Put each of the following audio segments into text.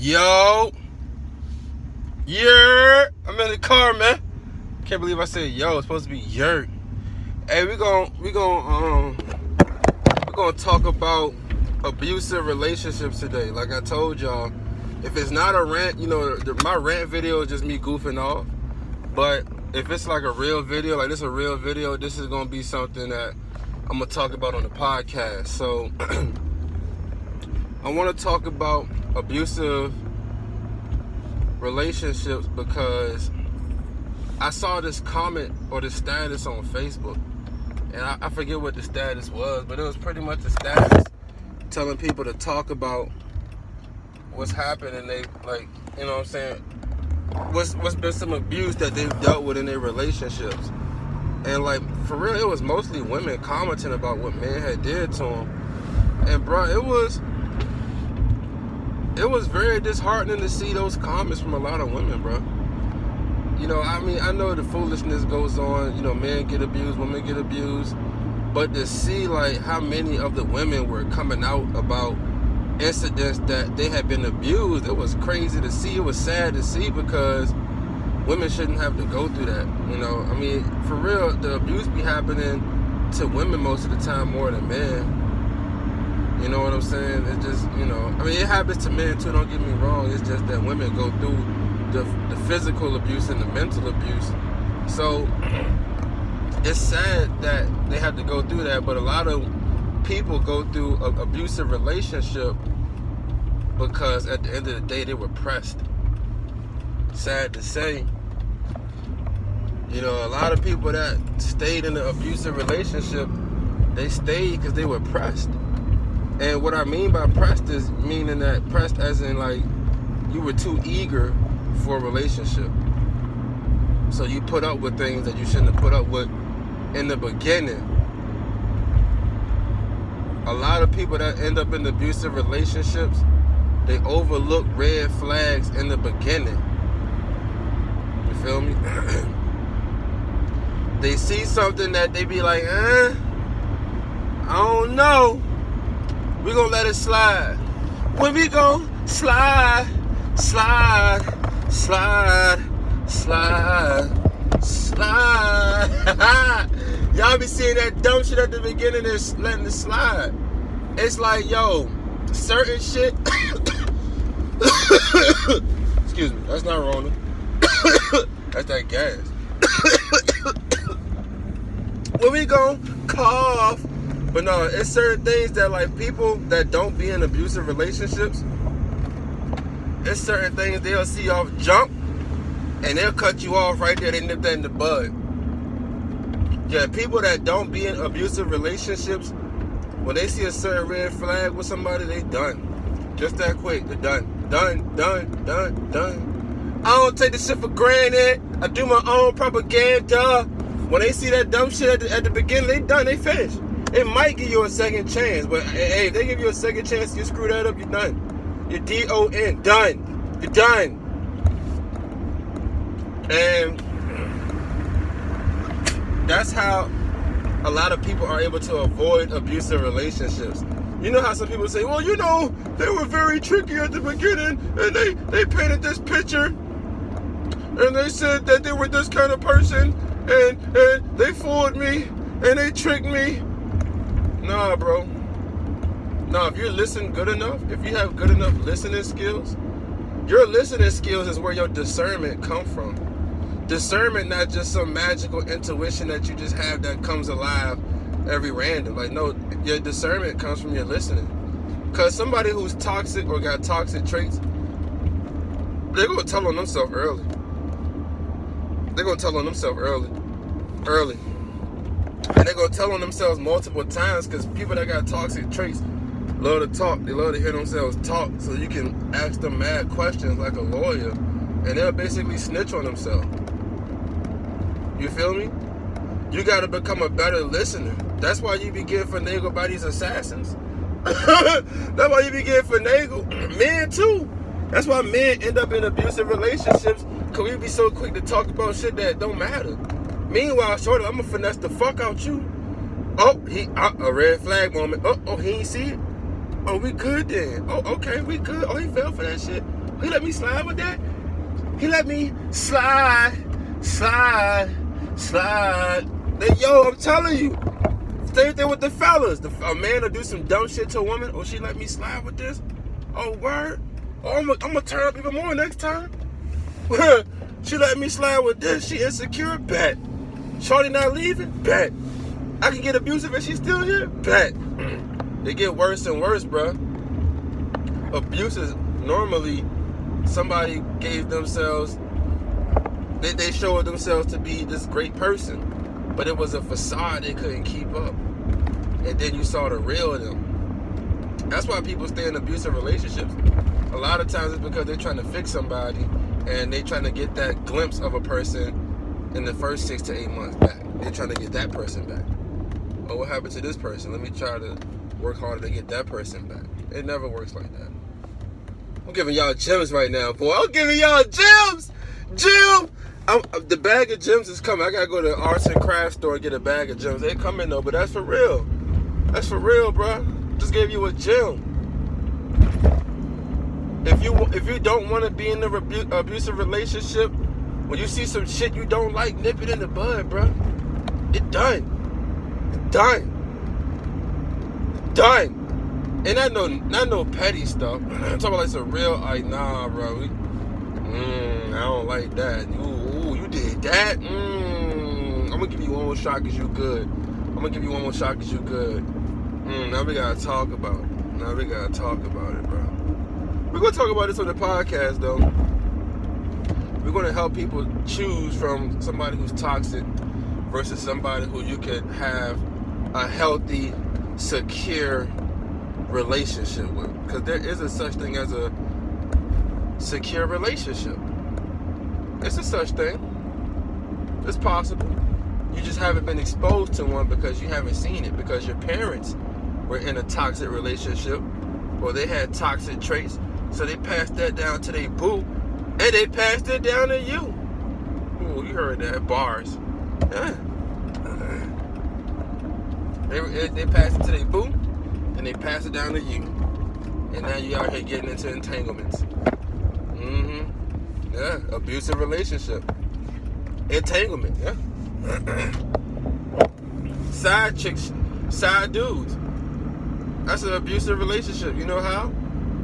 Yo, yeah, I'm in the car, man. Can't believe I said yo. It's supposed to be yer. Hey, we're gonna talk about abusive relationships today. Like I told y'all, if it's not a rant, my rant video is just me goofing off. But if it's like a real video, like this is a real video, this is gonna be something that I'm gonna talk about on the podcast. So I want to talk about abusive relationships because I saw this comment or this status on Facebook, and I forget what the status was, but it was pretty much a status telling people to talk about what's happened and they, like, you know what I'm saying, what's been some abuse that they've dealt with in their relationships. And like, for real, it was mostly women commenting about what men had did to them. And bro, it was very disheartening to see those comments from a lot of women, bro. I know the foolishness goes on, men get abused, women get abused, but to see like how many of the women were coming out about incidents that they had been abused, it was crazy to see. It was sad to see because women shouldn't have to go through that. For real, the abuse be happening to women most of the time more than men. You know what I'm saying? It just, it happens to men too, don't get me wrong. It's just that women go through the physical abuse and the mental abuse. So it's sad that they have to go through that, but a lot of people go through an abusive relationship because at the end of the day, they were pressed. Sad to say. A lot of people that stayed in an abusive relationship, they stayed because they were pressed. And what I mean by pressed is meaning that pressed as in like you were too eager for a relationship. So you put up with things that you shouldn't have put up with in the beginning. A lot of people that end up in abusive relationships, they overlook red flags in the beginning. You feel me? They see something that they be like, I don't know. We gonna let it slide. When we gon' slide. Y'all be seeing that dumb shit at the beginning and letting it slide. It's like, yo, certain shit. Excuse me, that's not Rona. That's that gas. When we gon' cough. But no, it's certain things that like people that don't be in abusive relationships, it's certain things they'll see off jump and they'll cut you off right there. They nip that in the bud. Yeah, people that don't be in abusive relationships, when they see a certain red flag with somebody, they done. Just that quick, they're done. Done. I don't take this shit for granted. I do my own propaganda. When they see that dumb shit at the beginning, they done, they finished. It might give you a second chance, but hey, if they give you a second chance, you screw that up, you're done. You're D-O-N, done. You're done. And that's how a lot of people are able to avoid abusive relationships. You know how some people say, well, they were very tricky at the beginning, and they painted this picture, and they said that they were this kind of person, and they fooled me, and they tricked me. Nah, bro. Nah, if you're listening good enough, if you have good enough listening skills, your listening skills is where your discernment comes from. Discernment, not just some magical intuition that you just have that comes alive every random. Like, no, your discernment comes from your listening. Because somebody who's toxic or got toxic traits, they're going to tell on themselves early. And they're going to tell on themselves multiple times because people that got toxic traits love to talk. They love to hear themselves talk, so you can ask them mad questions like a lawyer, and they'll basically snitch on themselves. You feel me? You got to become a better listener. That's why you be getting finagled by these assassins. That's why you be getting finagled. Men, too. That's why men end up in abusive relationships, because we be so quick to talk about shit that don't matter. Meanwhile, shorty, I'm gonna finesse the fuck out you. Oh, a red flag moment. Oh, he ain't see it. Oh, we good then. Oh, okay, we good. Oh, he fell for that shit. He let me slide with that? He let me slide. Then, yo, I'm telling you. Same thing with the fellas. A man will do some dumb shit to a woman. Oh, she let me slide with this? Oh, word? Oh, I'm gonna turn up even more next time. She let me slide with this. She insecure? Bet. Shorty not leaving? Bet. I can get abusive and she's still here? Bet. They get worse and worse, bro. Abuse is normally somebody gave themselves, they showed themselves to be this great person, but it was a facade they couldn't keep up. And then you saw the real of them. That's why people stay in abusive relationships. A lot of times it's because they're trying to fix somebody and they're trying to get that glimpse of a person in the first 6 to 8 months back. They're trying to get that person back. Oh, what happened to this person? Let me try to work harder to get that person back. It never works like that. I'm giving y'all gems right now, boy. I'm giving y'all gems. The bag of gems is coming. I gotta go to the arts and crafts store and get a bag of gems. They coming though, but that's for real. That's for real, bro. Just gave you a gem. If you don't want to be in an abusive relationship, when you see some shit you don't like, nip it in the bud, bro. It's done. And not no petty stuff. I'm talking about like some real, like, nah, bro. I don't like that. Ooh, you did that? I'm gonna give you one more shot because you good. Now we gotta talk about it. Bro. We're gonna talk about this on the podcast, though. We're gonna help people choose from somebody who's toxic versus somebody who you can have a healthy, secure relationship with, because there is a such thing as a secure relationship. It's a such thing. It's possible. You just haven't been exposed to one because you haven't seen it, because your parents were in a toxic relationship or they had toxic traits, so they passed that down to their boo, and they passed it down to you. Ooh, you heard that. Bars. Yeah. They passed it to their boo, and they pass it down to you. And now you out here getting into entanglements. Yeah, abusive relationship. Entanglement, yeah. Side chicks, side dudes. That's an abusive relationship. You know how?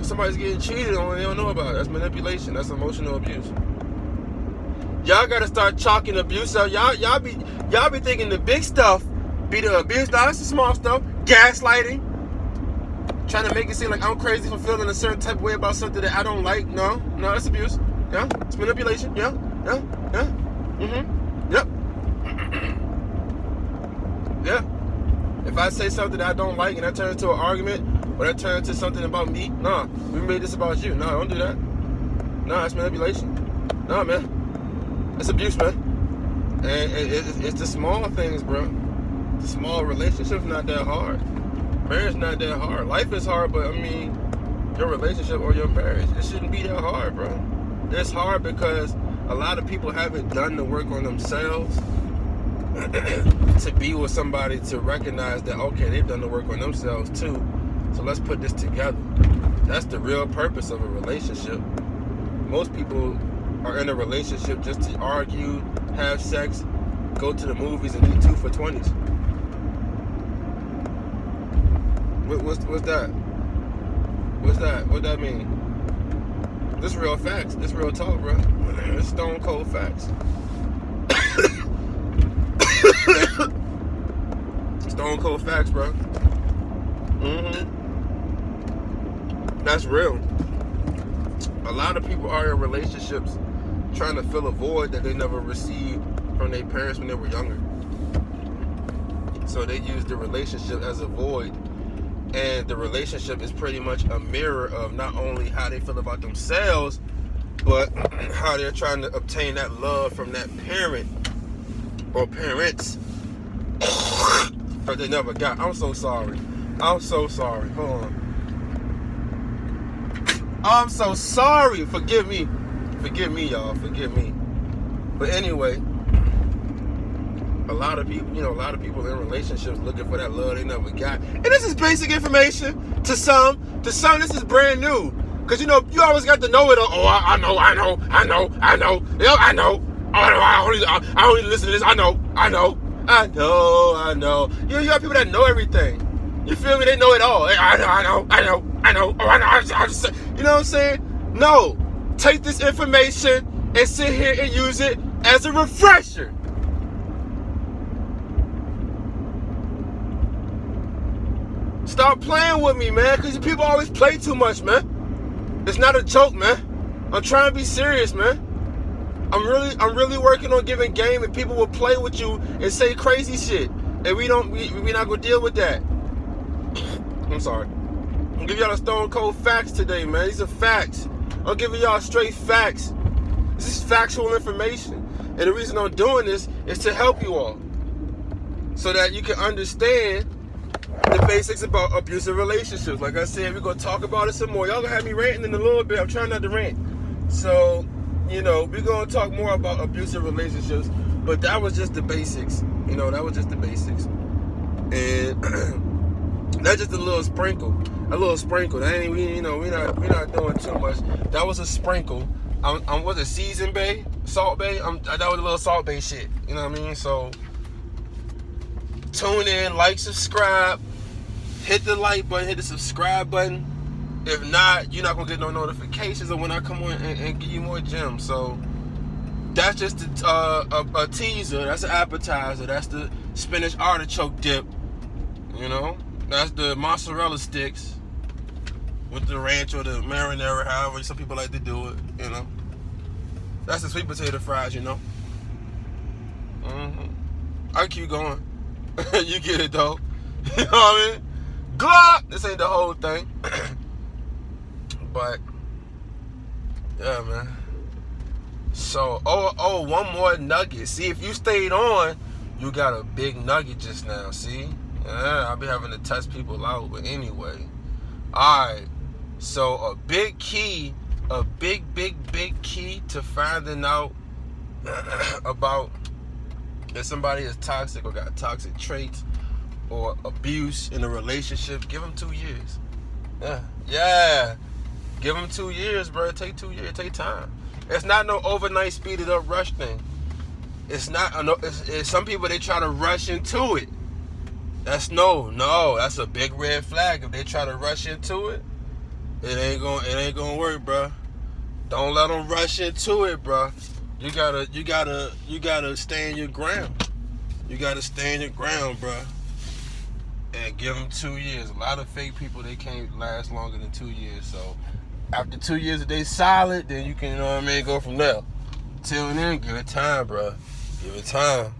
Somebody's getting cheated on and they don't know about it. That's manipulation. That's emotional abuse. Y'all gotta start chalking abuse up. Y'all be thinking the big stuff be the abuse. No, that's the small stuff. Gaslighting. Trying to make it seem like I'm crazy for feeling a certain type of way about something that I don't like. No, that's abuse. Yeah, it's manipulation. Yeah. Yep. Yeah. If I say something that I don't like and that turns into an argument, or that turns into something about me, nah, we made this about you. Nah, don't do that. Nah, it's manipulation. Nah, man. It's abuse, man. And it's the small things, bro. The small relationships not that hard. Marriage not that hard. Life is hard, but I mean, your relationship or your marriage, it shouldn't be that hard, bro. It's hard because a lot of people haven't done the work on themselves to be with somebody to recognize that, okay, they've done the work on themselves too. So let's put this together. That's the real purpose of a relationship. Most people are in a relationship just to argue, have sex, go to the movies, and do 2 for $20s. What's that? What that mean? This real facts. This real talk, bro. It's stone cold facts. Stone cold facts, bro. That's real. A lot of people are in relationships trying to fill a void that they never received from their parents when they were younger. So they use the relationship as a void. And the relationship is pretty much a mirror of not only how they feel about themselves, but how they're trying to obtain that love from that parent or parents that they never got. I'm so sorry. Hold on. I'm so sorry. Forgive me, y'all. Forgive me. But anyway, a lot of people, a lot of people in relationships looking for that love they never got. And this is basic information to some. To some, this is brand new. Because, you always got to know it. Oh, I know. I know. I know. I don't need to listen to this. I know. You got people that know everything. You feel me? They know it all. I know. Oh, I know. You know what I'm saying? No. Take this information and sit here and use it as a refresher. Stop playing with me, man, because people always play too much, man. It's not a joke, man. I'm trying to be serious, man. I'm really working on giving game, and people will play with you and say crazy shit, and we're not gonna deal with that. I'm sorry. I'm gonna give y'all the stone cold facts today, man. These are facts. I'm giving y'all straight facts. This is factual information, and the reason I'm doing this is to help you all, so that you can understand the basics about abusive relationships. Like I said, we're gonna talk about it some more. Y'all gonna have me ranting in a little bit. I'm trying not to rant. So, we're gonna talk more about abusive relationships. But that was just the basics. That was just the basics. And that's just a little sprinkle. That ain't we're not doing too much. That was a sprinkle. Was it seasoned bay? Salt bay? That was a little salt bay shit. You know what I mean? So tune in, like, subscribe, hit the like button, hit the subscribe button. If not, you're not gonna get no notifications of when I come on and give you more gems. So that's just a teaser. That's an appetizer. That's the spinach artichoke dip. That's the mozzarella sticks with the ranch or the marinara, however some people like to do it. That's the sweet potato fries. I keep going. You get it though. You know what I mean? Glock! This ain't the whole thing. But yeah, man. So one more nugget. See, if you stayed on, you got a big nugget just now. See? Yeah, I'll be having to test people out. But anyway. Alright. So a big key to finding out about if somebody is toxic or got toxic traits or abuse in a relationship, give them 2 years. Yeah. Give them 2 years, bro. Take 2 years. Take time. It's not no overnight speeded up rush thing. It's not. It's some people, they try to rush into it. That's a big red flag. If they try to rush into it, it ain't gonna work, bro. Don't let them rush into it, bro. You gotta stand your ground. You gotta stand your ground, bro. And give them 2 years. A lot of fake people, they can't last longer than 2 years. So after 2 years, if they solid, then you can, go from there. Till then, give it time, bro. Give it time.